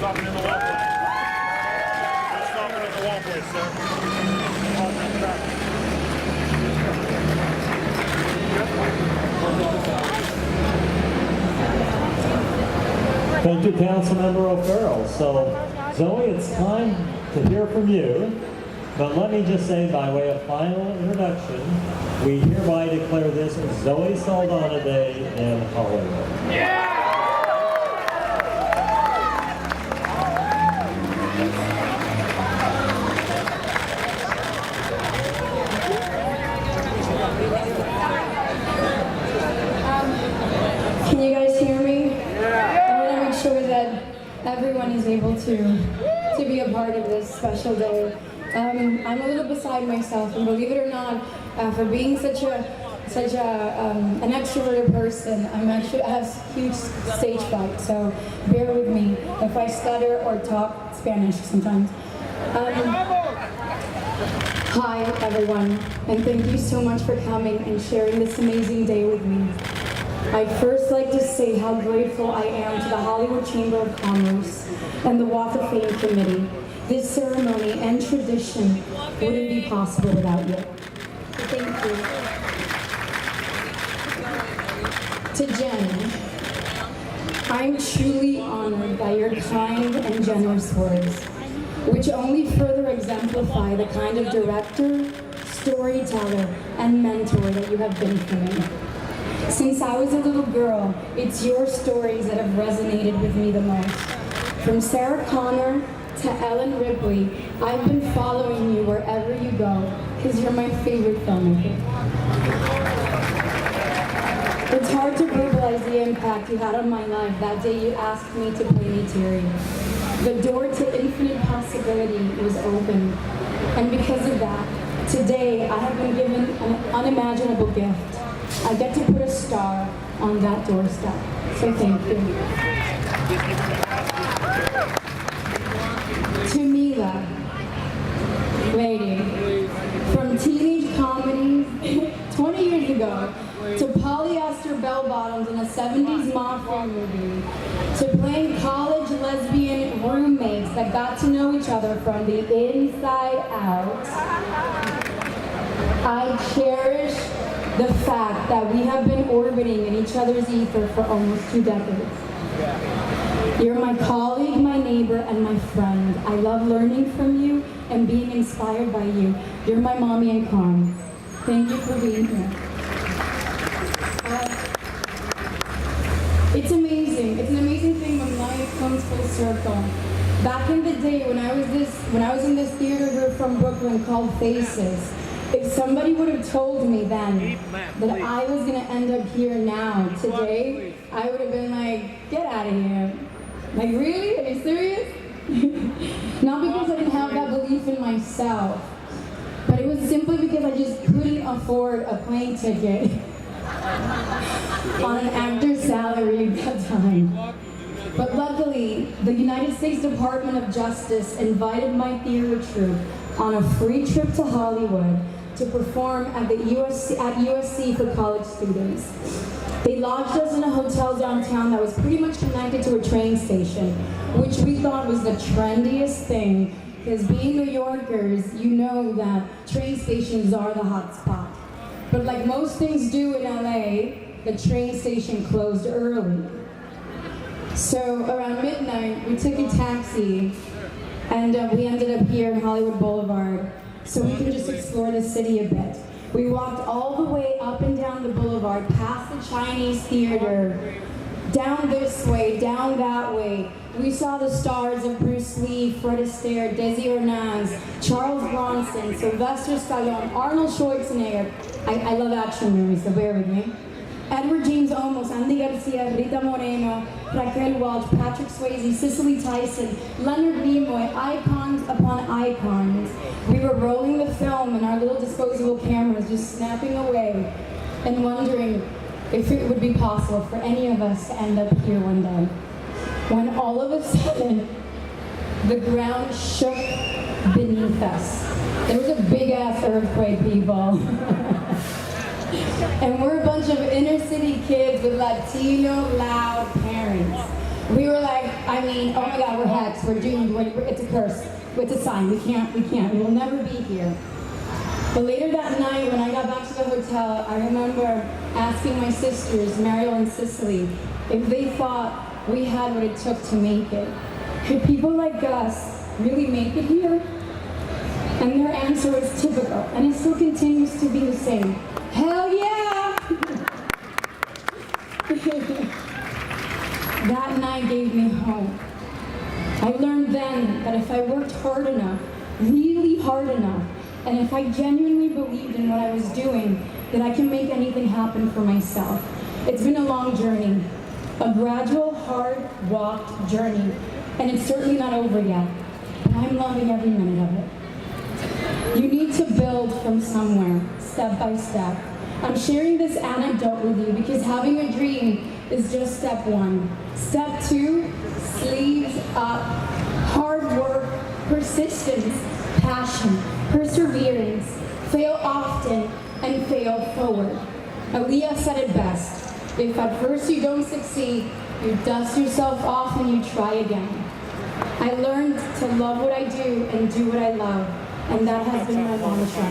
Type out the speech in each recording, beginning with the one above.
stopping in the walkway. We're stopping in the walkway, sir. Thank you, Councilmember O'Farrell. So, Zoe, it's time to hear from you. But let me just say, by way of final introduction, we hereby declare this Zoe Saldana Day in Hollywood. Yeah! Can you guys hear me? Yeah. I want to make sure that everyone is able to be a part of this special day. I'm a little beside myself, and believe it or not, for being such an extroverted person, I have huge stage fright. So bear with me if I stutter or talk Spanish sometimes. Hi everyone, and thank you so much for coming and sharing this amazing day with me. I'd first like to say how grateful I am to the Hollywood Chamber of Commerce and the Walk of Fame Committee. This ceremony and tradition wouldn't be possible without you. Thank you. To Jen, I'm truly honored by your kind and generous words, which only further exemplify the kind of director, storyteller, and mentor that you have been for me. Since I was a little girl, it's your stories that have resonated with me the most. From Sarah Connor to Ellen Ripley, I've been following you wherever you go, because you're my favorite filmmaker. It's hard to verbalize the impact you had on my life that day you asked me to play Neytiri. The door to infinite possibility was open, and because of that, today I have been given an unimaginable gift. I get to put a star on that doorstep, so thank you. To Mila, lady, from teenage comedies 20 years ago, to polyester bell-bottoms in a 70s mafia movie, to playing college lesbian roommates that got to know each other from the inside out, I cherish the fact that we have been orbiting in each other's ether for almost 2 decades. You're my colleague, my neighbor, and my friend. I love learning from you and being inspired by you. You're my mommy and Con. Thank you for being here. It's amazing. It's an amazing thing when life comes full circle. Back in the day when I was in this theater group from Brooklyn called Faces, if somebody would have told me then that I was going to end up here now, today, I would have been like, get out of here. Like, really? Are you serious? Not because I didn't have that belief in myself, but it was simply because I just couldn't afford a plane ticket on an actor's salary at that time. But luckily, the United States Department of Justice invited my theater troupe on a free trip to Hollywood to perform at USC for college students. They lodged us in a hotel downtown that was pretty much connected to a train station, which we thought was the trendiest thing, because being New Yorkers, you know that train stations are the hot spot. But like most things do in LA, the train station closed early. So around midnight, we took a taxi, and we ended up here in Hollywood Boulevard, so we can just explore the city a bit. We walked all the way up and down the boulevard, past the Chinese theater, down this way, down that way. We saw the stars of Bruce Lee, Fred Astaire, Desi Arnaz, Charles Bronson, Sylvester Stallone, Arnold Schwarzenegger. I love action movies, so bear with me. Edward James Olmos, Andy Garcia, Rita Moreno, Raquel Welch, Patrick Swayze, Cicely Tyson, Leonard Nimoy, icons upon icons. We were rolling the film in our little disposable cameras, just snapping away and wondering if it would be possible for any of us to end up here one day. When all of a sudden, the ground shook beneath us. There was a big-ass earthquake, people. And we're a bunch of inner city kids with Latino loud parents. We were like, I mean, oh my God, we're hexed, we're doomed, it's a curse, it's a sign, we can't, we will never be here. But later that night, when I got back to the hotel, I remember asking my sisters, Mariel and Cicely, if they thought we had what it took to make it. Could people like us really make it here? And their answer was typical, and it still continues to be the same. Hell yeah! That night gave me hope. I learned then that if I worked hard enough, really hard enough, and if I genuinely believed in what I was doing, that I can make anything happen for myself. It's been a long journey, a gradual, hard-walked journey, and it's certainly not over yet, but I'm loving every minute of it. You need to build from somewhere, step by step. I'm sharing this anecdote with you because having a dream is just step one. Step two, sleeves up, hard work, persistence, passion, perseverance, fail often, and fail forward. Aaliyah said it best. If at first you don't succeed, you dust yourself off and you try again. I learned to love what I do and do what I love, and that has been my mantra.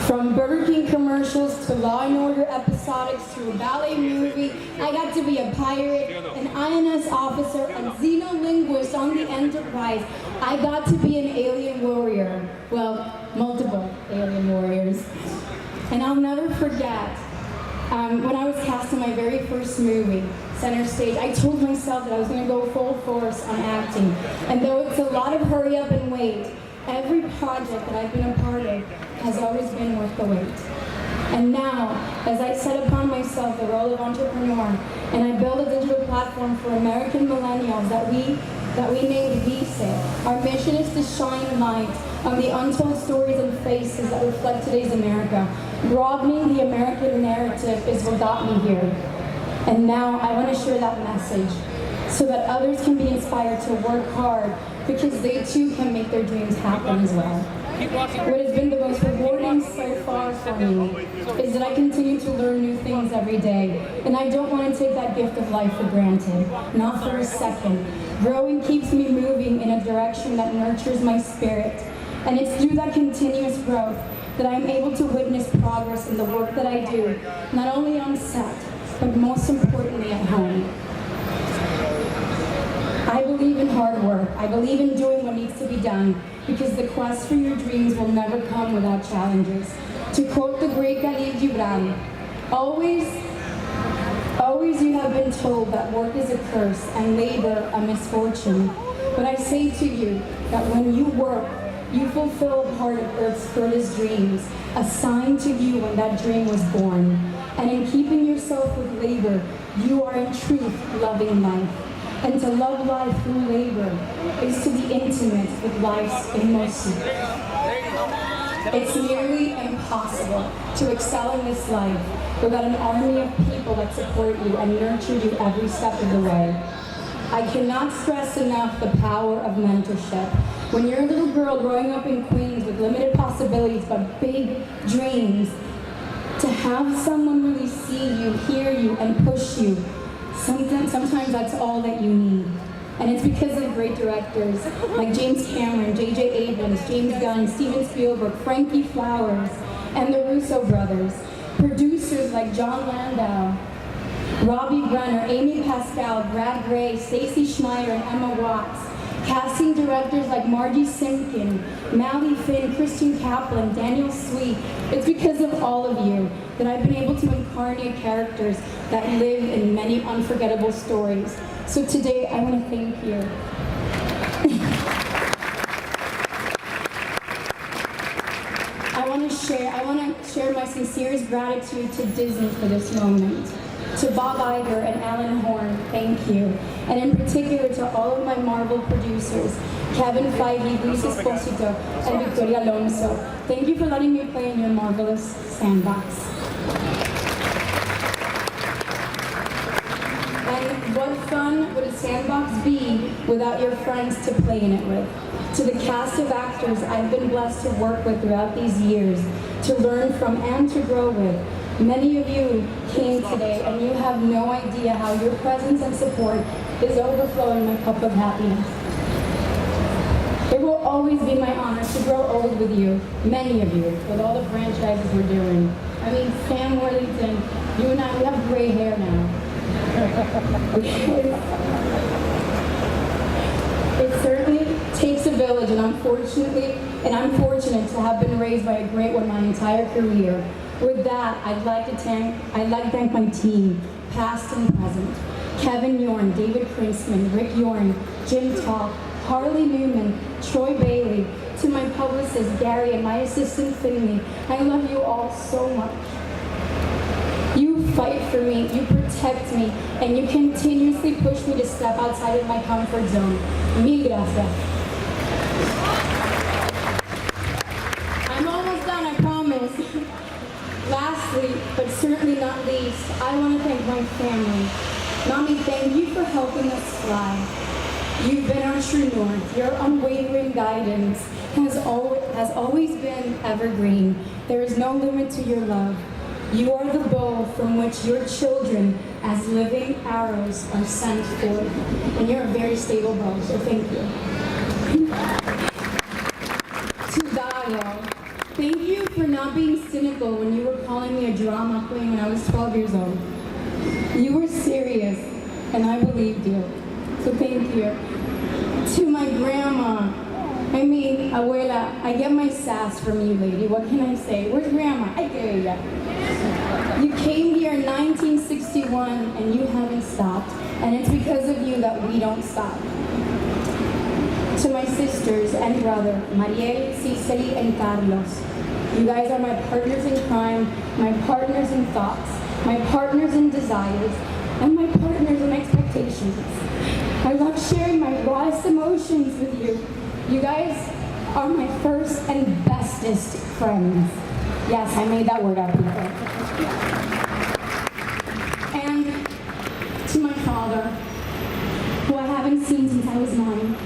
From Burger King commercials to Law and Order episodics to a ballet movie, I got to be a pirate, an INS officer, a xenolinguist on the Enterprise. I got to be an alien warrior. Well, multiple alien warriors. And I'll never forget, when I was cast in my very first movie, Center Stage, I told myself that I was going to go full force on acting. And though it's a lot of hurry up and wait, every project that I've been a part of has always been worth the wait. And now, as I set upon myself the role of entrepreneur, and I build a digital platform for American millennials that we named VSIT, our mission is to shine light on the untold stories and faces that reflect today's America. Broadening the American narrative is what got me here. And now I want to share that message so that others can be inspired to work hard because they too can make their dreams happen as well. What has been the most rewarding so far for me is that I continue to learn new things every day, and I don't want to take that gift of life for granted, not for a second. Growing keeps me moving in a direction that nurtures my spirit, and it's through that continuous growth that I'm able to witness progress in the work that I do, not only on set, but most importantly at home. I believe in hard work. I believe in doing what needs to be done because the quest for your dreams will never come without challenges. To quote the great Khalil Gibran, always you have been told that work is a curse and labor a misfortune. But I say to you that when you work, you fulfill a part of Earth's furthest dreams, assigned to you when that dream was born. And in keeping yourself with labor, you are in truth loving life. And to love life through labor is to be intimate with life's inmost secrets. It's nearly impossible to excel in this life without an army of people that support you and nurture you every step of the way. I cannot stress enough the power of mentorship. When you're a little girl growing up in Queens with limited possibilities but big dreams, to have someone really see you, hear you, and push you, sometimes that's all that you need. And it's because of great directors like James Cameron, J.J. Abrams, James Gunn, Steven Spielberg, Frankie Flowers, and the Russo brothers. Producers like John Landau, Robbie Brenner, Amy Pascal, Brad Gray, Stacey Schneider, and Emma Watts. Casting directors like Margie Simpkin, Mally Finn, Christian Kaplan, Daniel Sweet. It's because of all of you that I've been able to incarnate characters that live in many unforgettable stories. So today, I want to thank you. I want to share my sincerest gratitude to Disney for this moment. To Bob Iger and Alan Horn, thank you. And in particular to all of my Marvel producers, Kevin Feige, Luis Esposito, and Victoria Alonso. Thank you for letting me play in your marvelous sandbox. And what fun would a sandbox be without your friends to play in it with? To the cast of actors I've been blessed to work with throughout these years, to learn from and to grow with. Many of you came today and you have no idea how your presence and support is overflowing my cup of happiness. It will always be my honor to grow old with you, many of you, with all the franchises we're doing. I mean, Sam Worthington, you and I, we have gray hair now. It certainly takes a village, and I'm fortunate to have been raised by a great one my entire career. With that, I'd like to thank my team, past and present. Kevin Yorn, David Krinsman, Rick Yorn, Jim Talk, Harley Newman, Troy Bailey, to my publicist Gary and my assistant Finley. I love you all so much. You fight for me, you protect me, and you continuously push me to step outside of my comfort zone. Mil gracias. I'm almost done, I promise. Lastly, but certainly not least, I want to thank my family. Mommy, thank you for helping us fly. You've been our true north. Your unwavering guidance has always been evergreen. There is no limit to your love. You are the bow from which your children, as living arrows, are sent forth. And you're a very stable bow, so thank you. To Dayo, thank you for not being cynical when you were calling me a drama queen when I was 12 years old. You were serious, and I believed you. So thank you. To my grandma, abuela, I get my sass from you, lady. What can I say? Where's grandma? I get ya. You came here in 1961, and you haven't stopped. And it's because of you that we don't stop. To my sisters and brother, Mariel, Cicely, and Carlos. You guys are my partners in crime, my partners in thoughts, my partners in desires, and my partners in expectations. I love sharing my rawest emotions with you. You guys are my first and bestest friends. Yes, I made that word up before. And to my father, who I haven't seen since I was 9,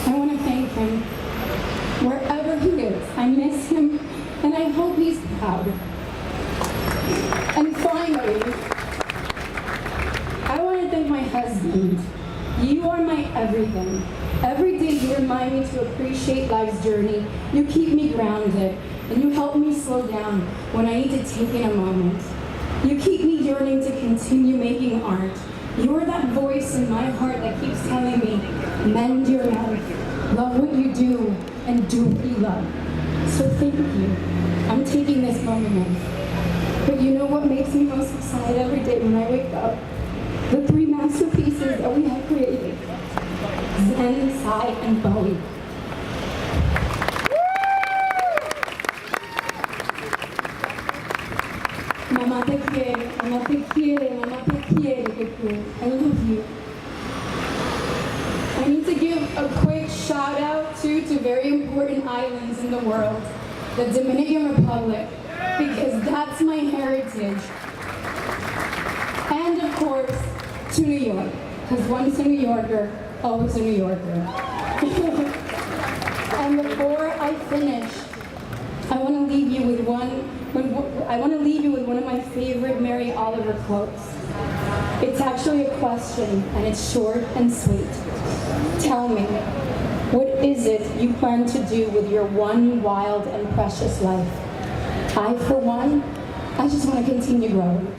I want to thank him. Wherever he is, I miss him, and I hope he's proud. And finally, I want to thank my husband. You are my everything. Every day you remind me to appreciate life's journey. You keep me grounded, and you help me slow down when I need to take in a moment. You keep me yearning to continue making art. You are that voice in my heart that keeps telling me, mend your life, love what you do, and do what you love. So thank you. I'm taking this moment off. But you know what makes me most excited every day when I wake up? The 3 masterpieces that we have created. Zen, Sai, and Bowie. Mamá te quiere, mamá te quiere, mamá te quiere, que cool. I love you. I need to give a quick shout out to very important islands in the world. The Dominican Republic, because that's my heritage. And of course, to New York, because once a New Yorker, always a New Yorker. And before I finish, I want to leave you with one of my favorite Mary Oliver quotes. It's actually a question, and it's short and sweet. Tell me, what is it you plan to do with your one wild and precious life? I, for one, I just want to continue growing.